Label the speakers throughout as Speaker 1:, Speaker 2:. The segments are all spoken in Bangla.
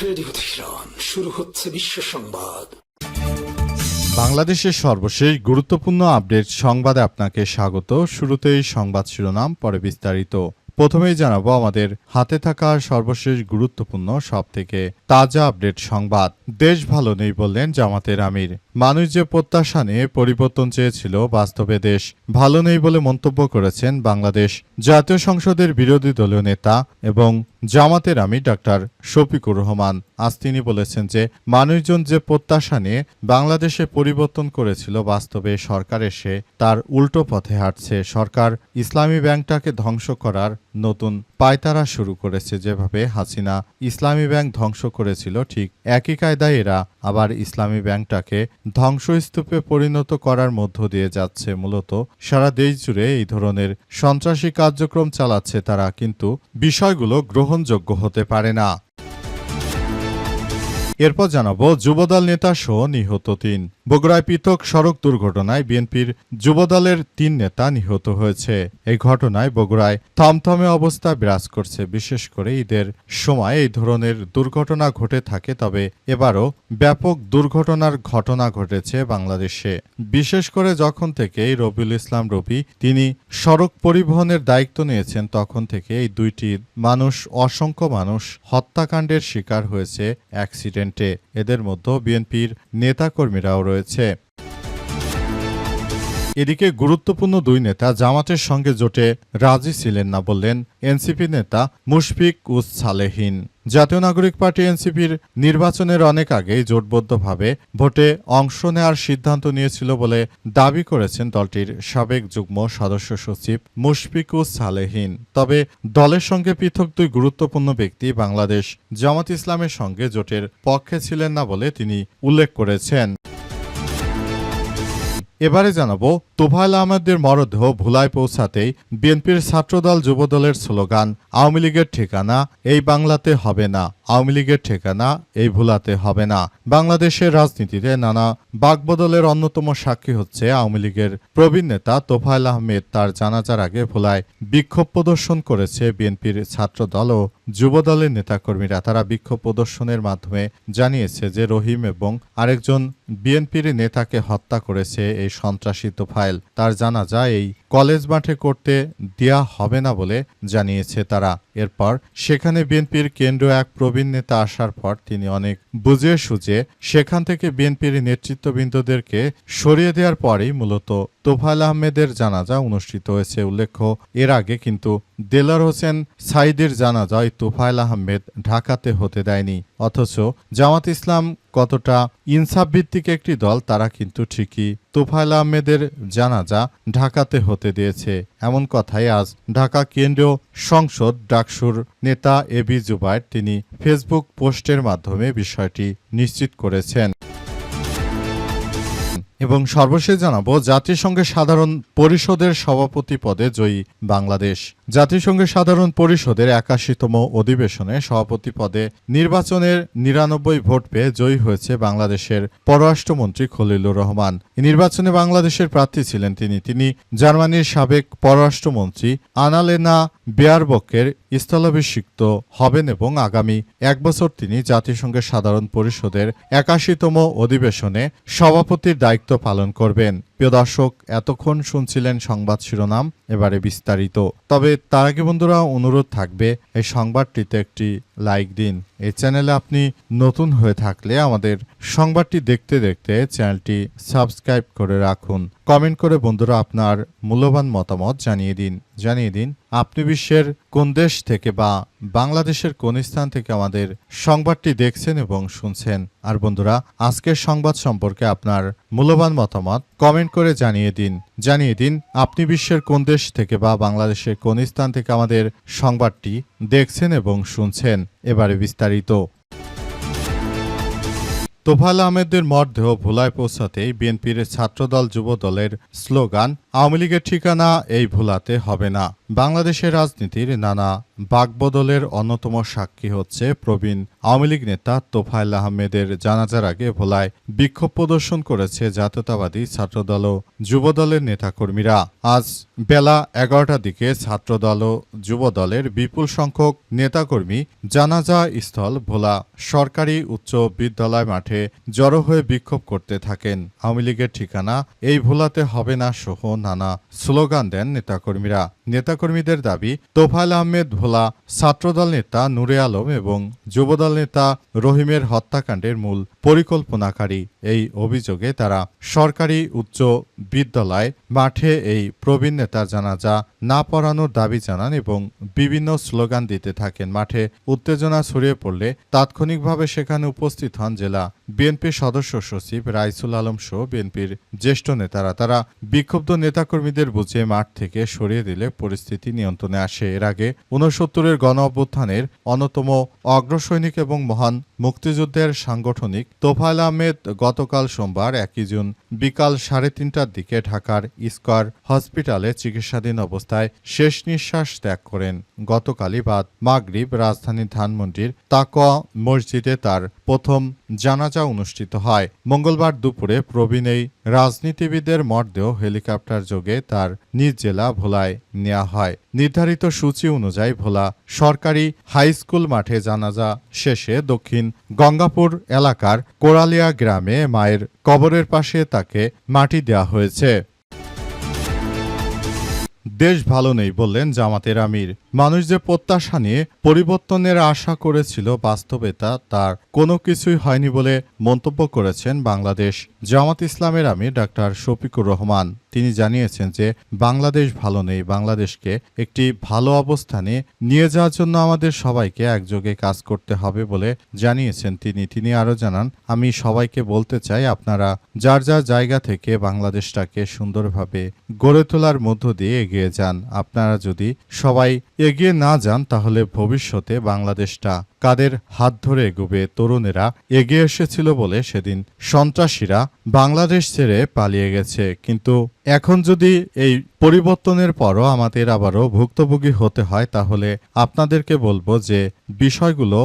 Speaker 1: রেডিও তেহরান, শুরু হচ্ছে বিশ্ব সংবাদ।
Speaker 2: বাংলাদেশের সর্বশেষ গুরুত্বপূর্ণ আপডেট সংবাদে আপনাকে স্বাগত। শুরুতেই সংবাদ শিরোনাম, পরে বিস্তারিত। প্রথমেই জানাবো আমাদের হাতে থাকা সর্বশেষ গুরুত্বপূর্ণ সবথেকে তাজা আপডেট সংবাদ। দেশ ভালো নেই বললেন জামাতের আমির। মানুষ যে প্রত্যাশা নিয়ে পরিবর্তন চেয়েছিল, বাস্তবে দেশ ভালো নেই বলে মন্তব্য করেছেন বাংলাদেশ জাতীয় সংসদের বিরোধী দলীয় নেতা এবং জামাতের আমির ডাক্তার শফিকুর রহমান। আজ তিনি বলেছেন যে মানুষজন যে প্রত্যাশা নিয়ে বাংলাদেশে পরিবর্তন করেছিল, বাস্তবে সরকার এসে তার উল্টো পথে হাঁটছে। সরকার ইসলামী ব্যাংকটাকে ধ্বংস করার নতুন পায়তারা শুরু করেছে। যেভাবে হাসিনা ইসলামী ব্যাংক ধ্বংস করেছিল, ঠিক একই কায়দায় এরা আবার ইসলামী ব্যাংকটাকে ধ্বংসস্তূপে পরিণত করার মধ্য দিয়ে যাচ্ছে। মূলত সারা দেশ জুড়ে এই ধরনের সন্ত্রাসী কার্যক্রম চালাচ্ছে তারা, কিন্তু বিষয়গুলো গ্রহণযোগ্য হতে পারে না। এরপর জানাবো যুবদল নেতা সহ নিহত ৩। বগুড়ায় পৃথক সড়ক দুর্ঘটনায় বিএনপির যুবদলের ৩ নেতা নিহত হয়েছে। এই ঘটনায় বগুড়ায় থমথমে অবস্থা বিরাজ করছে। বিশেষ করে ঈদের সময় এই ধরনের দুর্ঘটনা ঘটে থাকে, তবে এবারও ব্যাপক দুর্ঘটনার ঘটনা ঘটেছে বাংলাদেশে। বিশেষ করে যখন থেকে রবিউল ইসলাম রবি তিনি সড়ক পরিবহনের দায়িত্ব নিয়েছেন, তখন থেকে এই দুইটি মানুষ, অসংখ্য মানুষ হত্যাকাণ্ডের শিকার হয়েছে অ্যাক্সিডেন্টে। এদের মধ্যে বিএনপির নেতাকর্মীরাও রয়েছে। এদিকে গুরুত্বপূর্ণ ২ নেতা জামাতের সঙ্গে জোটে রাজি ছিলেন না বললেন এনসিপি নেতা মুশফিক উস সালেহীন। জাতীয় নাগরিক পার্টি এনসিপির নির্বাচনের অনেক আগেই জোটবদ্ধভাবে ভোটে অংশ নেওয়ার সিদ্ধান্ত নিয়েছিল বলে দাবি করেছেন দলটির সাবেক যুগ্ম সদস্য সচিব মুশফিক উস সালেহীন। তবে দলের সঙ্গে পৃথক ২ গুরুত্বপূর্ণ ব্যক্তি বাংলাদেশ জামাত ইসলামের সঙ্গে জোটের পক্ষে ছিলেন না বলে তিনি উল্লেখ করেছেন। এবারে জানাবো তোফায়েল আহমেদের মরদেহ ভোলায় পৌঁছাতেই বিএনপির ছাত্রদল যুবদলের স্লোগান, আওয়ামী লীগের ঠিকানা এই বাংলাতে হবে না, আওয়ামী লীগের ঠিকানা এই ভোলাতে হবে না। বাংলাদেশের রাজনীতিতে নানা বাকবদলের অন্যতম সাক্ষী হচ্ছে আওয়ামী লীগের প্রবীণ নেতা তোফায়েল আহমেদ। তার জানাজার আগে ভোলায় বিক্ষোভ প্রদর্শন করেছে বিএনপির ছাত্রদল ও যুবদলের নেতাকর্মীরা। তারা বিক্ষোভ প্রদর্শনের মাধ্যমে জানিয়েছে যে রহিম এবং আরেকজন বিএনপির নেতাকে হত্যা করেছে এই সন্ত্রাসী তোফায়েল। তার জানাজা এই কলেজ মাঠে করতে দেয়া হবে না বলে জানিয়েছে তারা। এরপর সেখানে বিএনপির কেন্দ্রীয় এক প্রবীণ নেতা আসার পর তিনি অনেক বুঝিয়ে সুঝিয়ে সেখান থেকে বিএনপির নেতৃত্ববৃন্দদেরকে সরিয়ে দেওয়ার পরেই মূলত তোফায়েল আহমেদের জানাজা অনুষ্ঠিত হয়েছে। উল্লেখ্য, এর আগে কিন্তু দেলার হোসেন সাইদের জানাজায় তোফায়েল আহমেদ ঢাকাতে হতে দেয়নি। অথচ জামাত ইসলাম কতটা ইনসাফ ভিত্তিক একটি দল, তারা কিন্তু ঠিকই তোফায়েল আহমেদের জানাজা ঢাকাতে হতে দিয়েছে। এমন কথাই আজ ঢাকা কেন্দ্রীয় সংসদ ডাকসুর নেতা এবি জুবায়ের তিনি ফেসবুক পোস্টের মাধ্যমে বিষয়টি নিশ্চিত করেছেন। এবং সর্বশেষ জানাবো জাতিসংঘের সাধারণ পরিষদের সভাপতি পদে জয়ী বাংলাদেশ। জাতিসংঘের সাধারণ পরিষদের ৮১তম অধিবেশনে সভাপতি পদে নির্বাচনের ৯৯ ভোট পেয়ে জয়ী হয়েছে বাংলাদেশের পররাষ্ট্রমন্ত্রী খলিলুর রহমান। এই নির্বাচনে বাংলাদেশের প্রার্থী ছিলেন তিনি জার্মানির সাবেক পররাষ্ট্রমন্ত্রী আনালেনা বেয়ারবকের স্থলাভিষিক্ত হবেন এবং আগামী ১ বছর তিনি জাতিসংঘের সাধারণ পরিষদের ৮১তম অধিবেশনে সভাপতির দায়িত্ব পালন করবেন। প্রিয় দর্শক, এতক্ষণ শুনছিলেন সংবাদ শিরোনাম, এবারে বিস্তারিত। তবে তার আগে বন্ধুরা অনুরোধ থাকবে এই সংবাদটিতে একটি লাইক দিন। এই চ্যানেলে আপনি নতুন হয়ে থাকলে আমাদের সংবাদটি দেখতে দেখতে চ্যানেলটি সাবস্ক্রাইব করে রাখুন। কমেন্ট করে বন্ধুরা আপনার মূল্যবান মতামত জানিয়ে দিন আপনি বিশ্বের কোন দেশ থেকে বা বাংলাদেশের কোন স্থান থেকে আমাদের সংবাদটি দেখছেন এবং শুনছেন। আর বন্ধুরা, আজকের সংবাদ সম্পর্কে আপনার মূল্যবান মতামত কমেন্ট করে জানিয়ে দিন আপনি বিশ্বের কোন দেশ থেকে বা বাংলাদেশের কোন স্থান থেকে আমাদের সংবাদটি দেখছেন এবং শুনছেন। এবারে বিস্তারিত। তোফায়েল আহমেদের মরদেহ ভোলায় পৌঁছাতেই বিএনপির ছাত্রদল যুবদলের স্লোগান, আওয়ামী লীগের ঠিকানা এই ভোলাতে হবে না। বাংলাদেশের রাজনীতির নানা বাকবদলের অন্যতম সাক্ষী হচ্ছে প্রবীণ আওয়ামী লীগ নেতা তোফায়েল আহমেদের জানাজার আগে ভোলায় বিক্ষোভ প্রদর্শন করেছে জাতীয়তাবাদী ছাত্রদল ও যুবদলের নেতাকর্মীরা। আজ বেলা 11টার দিকে ছাত্রদল ও যুবদলের বিপুল সংখ্যক নেতাকর্মী জানাজা স্থল ভোলা সরকারি উচ্চ বিদ্যালয় মাঠে জড়ো হয়ে বিক্ষোভ করতে থাকেন। আওয়ামী লীগের ঠিকানা এই ভোলাতে হবে না সহ নানা স্লোগান দেন নেতাকর্মীরা। নেতাকর্মীদের দাবি, তোফায়েল আহমেদ ভোলা ছাত্রদল নেতা নূরে আলম এবং যুবদল নেতা রহিমের হত্যাকাণ্ডের মূল পরিকল্পনাকারী। এই অভিযোগে তারা সরকারি উচ্চ বিদ্যালয় মাঠে এই প্রবীণ নেতার জানাজা না পড়ানোর দাবি জানান এবং বিভিন্ন স্লোগান দিতে থাকেন। মাঠে উত্তেজনা ছড়িয়ে পড়লে তাৎক্ষণিকভাবে সেখানে উপস্থিত হন জেলা বিএনপির সদস্য সচিব রাইসুল আলম সহ বিএনপির জ্যেষ্ঠ নেতারা। তারা বিক্ষুব্ধ নেতাকর্মীদের বুঝিয়ে মাঠ থেকে সরিয়ে দিলে পরিস্থিতি নিয়ন্ত্রণে আসে। এর আগে 69-এর গণ অভ্যুত্থানের অন্যতম অগ্রসৈনিক এবং মহান মুক্তিযুদ্ধের সাংগঠনিক তোফায়েল আহমেদ গতকাল সোমবার 1 জুন বিকাল 3:30টার দিকে ঢাকার স্কয়ার হসপিটালে চিকিৎসাধীন অবস্থায় শেষ নিঃশ্বাস ত্যাগ করেন। গতকালই বাদ মাগরিব রাজধানীর ধানমন্ডির তাকওয়া মসজিদে তার প্রথম জানাজা অনুষ্ঠিত হয়। মঙ্গলবার দুপুরে প্রবীণ এই রাজনীতিবিদের মরদেহ হেলিকপ্টার যোগে তার নিজ জেলা ভোলায় নেওয়া হয়। নির্ধারিত সূচি অনুযায়ী ভোলা সরকারি হাই স্কুল মাঠে জানাজা শেষে দক্ষিণ গঙ্গাপুর এলাকার কোরালিয়া গ্রামে মায়ের কবরের পাশে তাকে মাটি দেওয়া হয়েছে। দেশ ভালো নেই বললেন জামাতের আমির। মানুষ যে প্রত্যাশা নিয়ে পরিবর্তনের আশা করেছিল, বাস্তবে তার কোনো কিছুই হয়নি বলে মন্তব্য করেছেন বাংলাদেশ জামাত ইসলামের আমির ডাক্তার শফিকুর রহমান। তিনি জানিয়েছেন যে বাংলাদেশ ভালো নেই, বাংলাদেশকে একটি ভালো অবস্থানে নিয়ে যাওয়ার জন্য আমাদের সবাইকে একযোগে কাজ করতে হবে বলে জানিয়েছেন তিনি আরও জানান, আমি সবাইকে বলতে চাই, আপনারা যার যার জায়গা থেকে বাংলাদেশটাকে সুন্দরভাবে গড়ে তোলার মধ্য দিয়ে এগিয়ে যান। আপনারা যদি সবাই এগিয়ে না যান তাহলে ভবিষ্যতে বাংলাদেশটা কাদের হাত ধরে এগোবে? তরুণেরা এগিয়ে এসেছিল বলে সেদিন সন্ত্রাসীরা বাংলাদেশ ছেড়ে পালিয়ে গেছে, কিন্তু এখন যদি এই পরিবর্তনের পরও আমাদের আবারও ভুক্তভোগী হতে হয় তাহলে আপনাদেরকে বলবো যে বিষয়গুলো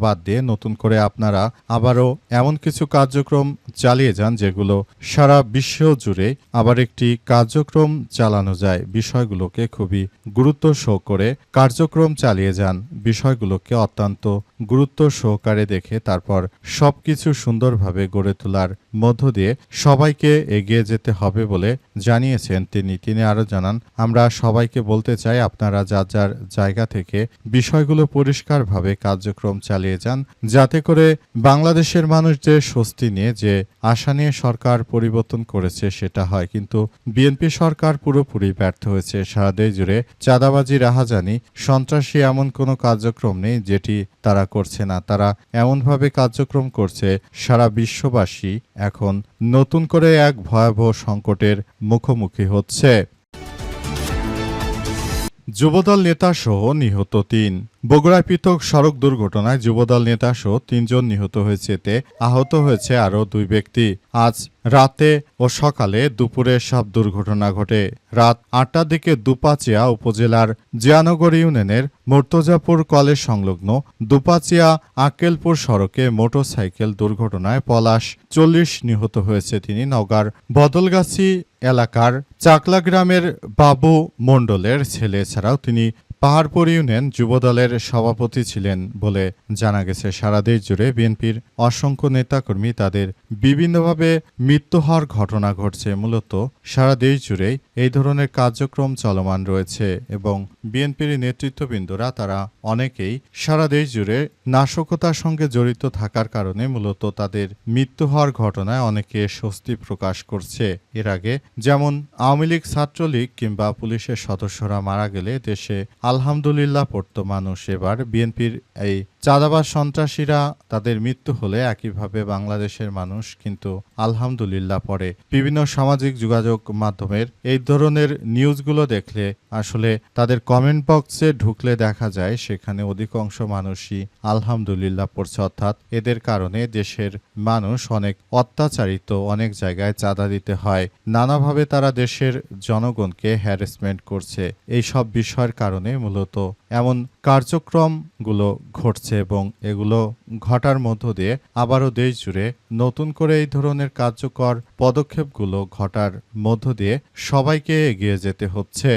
Speaker 2: বাদ দিয়ে নতুন করে আপনারা আবারও এমন কিছু কার্যক্রম চালিয়ে যান যেগুলো সারা বিশ্ব জুড়ে আবার একটি কার্যক্রম চালানো যায়। বিষয়গুলোকে খুবই গুরুত্ব সহকারে কার্যক্রম চালিয়ে যান, বিষয়গুলোকে অত্যন্ত গুরুত্ব সহকারে দেখে তারপর সবকিছু সুন্দরভাবে গড়ে তোলার মধ্য দিয়ে সবাইকে এগিয়ে যেতে হবে বলে জানিয়েছেন তিনি আরও জানান, আমরা সবাইকে বলতে চাই, আপনারা যার যার জায়গা থেকে বিষয়গুলো পরিষ্কারভাবে কার্যক্রম চালিয়ে যান, যাতে করে বাংলাদেশের মানুষ যে স্বস্তি নিয়ে যে আশা নিয়ে সরকার পরিবর্তন করেছে সেটা হয়। কিন্তু বিএনপি সরকার পুরোপুরি ব্যর্থ হয়েছে। সারা দেশ জুড়ে চাঁদাবাজি, রাহাজানি, সন্ত্রাসী এমন কোনো কার্যক্রম নেই যেটি তারা করছে না। তারা এমনভাবে কার্যক্রম করছে সারা বিশ্ববাসী এখন নতুন করে এক ভয়াবহ সংকটের মুখোমুখি হচ্ছে। যুবদল নেতা সহ নিহত 3। বগুড়ায় পৃথক সড়ক দুর্ঘটনায় যুবদল নেতা সহ 3 জন নিহত হয়েছে, এতে আহত হয়েছে আরও 2 ব্যক্তি। আজ রাতে ও সকালে দুপুরে সব দুর্ঘটনা ঘটে। রাত 8টার দিকে দুপাচিয়া উপজেলার জিয়ানগর ইউনিয়নের মুর্তজাপুর কলেজ সংলগ্ন দুপাচিয়া আক্কেলপুর সড়কে মোটরসাইকেল দুর্ঘটনায় পলাশ 40 নিহত হয়েছে তিনি। নওগাঁর বদলগাছি এলাকার চাকলা গ্রামের বাবু মণ্ডলের ছেলে ছাড়াও তিনি পাহাড়পুর ইউনিয়ন যুবদলের সভাপতি ছিলেন বলে জানা গেছে। সারা দেশ জুড়ে বিএনপির অসংখ্য নেতাকর্মী তাদের বিভিন্নভাবে মৃত্যু হওয়ার ঘটনা ঘটছে। মূলত সারা দেশ জুড়েই এই ধরনের কার্যক্রম চলমান রয়েছে এবং বিএনপির নেতৃত্ববৃন্দরা তারা অনেকেই সারা দেশ জুড়ে নাশকতার সঙ্গে জড়িত থাকার কারণে মূলত তাদের মৃত্যু হওয়ার ঘটনায় অনেকে স্বস্তি প্রকাশ করছে। এর আগে যেমন আওয়ামী লীগ, ছাত্রলীগ কিংবা পুলিশের সদস্যরা মারা গেলে দেশে আলহামদুলিল্লাহ পড়তো মানুষ, এবার বিএনপির এই চাঁদাবাজ সন্ত্রাসীরা তাদের মৃত্যু হলে একইভাবে বাংলাদেশের মানুষ কিন্তু আলহামদুলিল্লাহ পড়ে। বিভিন্ন সামাজিক যোগাযোগ মাধ্যমের এই ধরনের নিউজগুলো দেখলে আসলে তাদের কমেন্ট বক্সে ঢুকলে দেখা যায় সেখানে অধিকাংশ মানুষই আলহামদুলিল্লাহ পড়ছে, অর্থাৎ এদের কারণে দেশের মানুষ অনেক অত্যাচারিত, অনেক জায়গায় চাঁদা দিতে হয়, নানাভাবে তারা দেশের জনগণকে হ্যারাসমেন্ট করছে। এই সব বিষয়ের কারণে মূলত এমন কার্যক্রমগুলো ঘটছে এবং এগুলো ঘটার মধ্য দিয়ে আবারও দেশ জুড়ে নতুন করে এই ধরনের কার্যকর পদক্ষেপগুলো ঘটার মধ্য দিয়ে সবাইকে এগিয়ে যেতে হচ্ছে।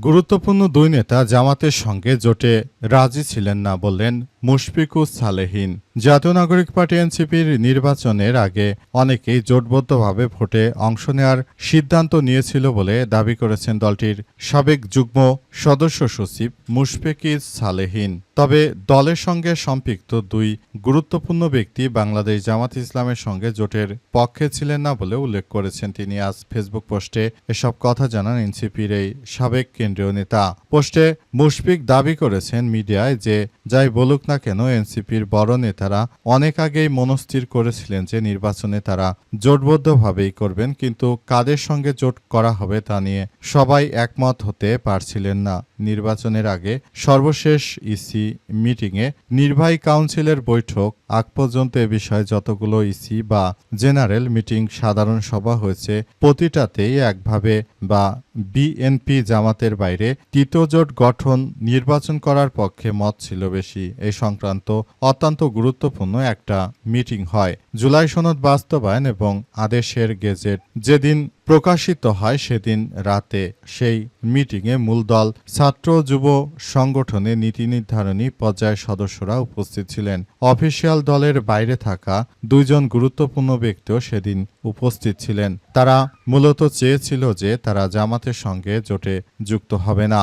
Speaker 2: গুরুত্বপূর্ণ দুই নেতা জামাতের সঙ্গে জোটে রাজি ছিলেন না বললেন মুশফিকুস সালেহীন। জাতীয় নাগরিক পার্টি এনসিপির নির্বাচনের আগে অনেকেই জোটবদ্ধভাবে ভোটে অংশ নেওয়ার সিদ্ধান্ত নিয়েছিল বলে দাবি করেছেন দলটির সাবেক যুগ্ম সদস্য সচিব মুশফিকুস সালেহীন। তবে দলের সঙ্গে সম্পৃক্ত দুই গুরুত্বপূর্ণ ব্যক্তি বাংলাদেশ জামাত ইসলামের সঙ্গে জোটের পক্ষে ছিলেন না বলে উল্লেখ করেছেন তিনি। আজ ফেসবুক পোস্টে এসব কথা জানান এনসিপির এই সাবেক কেন্দ্রীয় নেতা। পোস্টে মুশফিক দাবি করেছেন মিডিয়ায় যে যাই বলুক না কেন এনসিপির বড় নেতারা অনেক আগেই মনস্থির করেছিলেন যে নির্বাচনে তারা জোটবদ্ধভাবেই করবেন, কিন্তু কাদের সঙ্গে জোট করা হবে তা নিয়ে সবাই একমত হতে পারছিলেন না। নির্বাচনের আগে সর্বশেষ ইসি মিটিংয়ে নির্বাহী কাউন্সিলের বৈঠক আগ পর্যন্ত এ বিষয়ে যতগুলো ইসি বা জেনারেল মিটিং সাধারণ সভা হয়েছে প্রতিটাতেই একভাবে বা বিএনপি জামাতের বাইরে তৃতীয় জোট গঠন নির্বাচন করার পক্ষে মত ছিল বেশি। এই সংক্রান্ত অত্যন্ত গুরুত্বপূর্ণ একটা মিটিং হয়। জুলাই সনদ বাস্তবায়ন এবং আদেশের গেজেট যেদিন প্রকাশিত হয় সেদিন রাতে সেই মিটিংয়ে মূল দল ছাত্র যুব সংগঠনে নীতি নির্ধারণী পর্যায়ের সদস্যরা উপস্থিত ছিলেন। অফিসিয়াল দলের বাইরে থাকা দুইজন গুরুত্বপূর্ণ ব্যক্তিও সেদিন উপস্থিত ছিলেন। তারা মূলত চেয়েছিল যে তারা জামাতের সঙ্গে জোটে যুক্ত হবে না।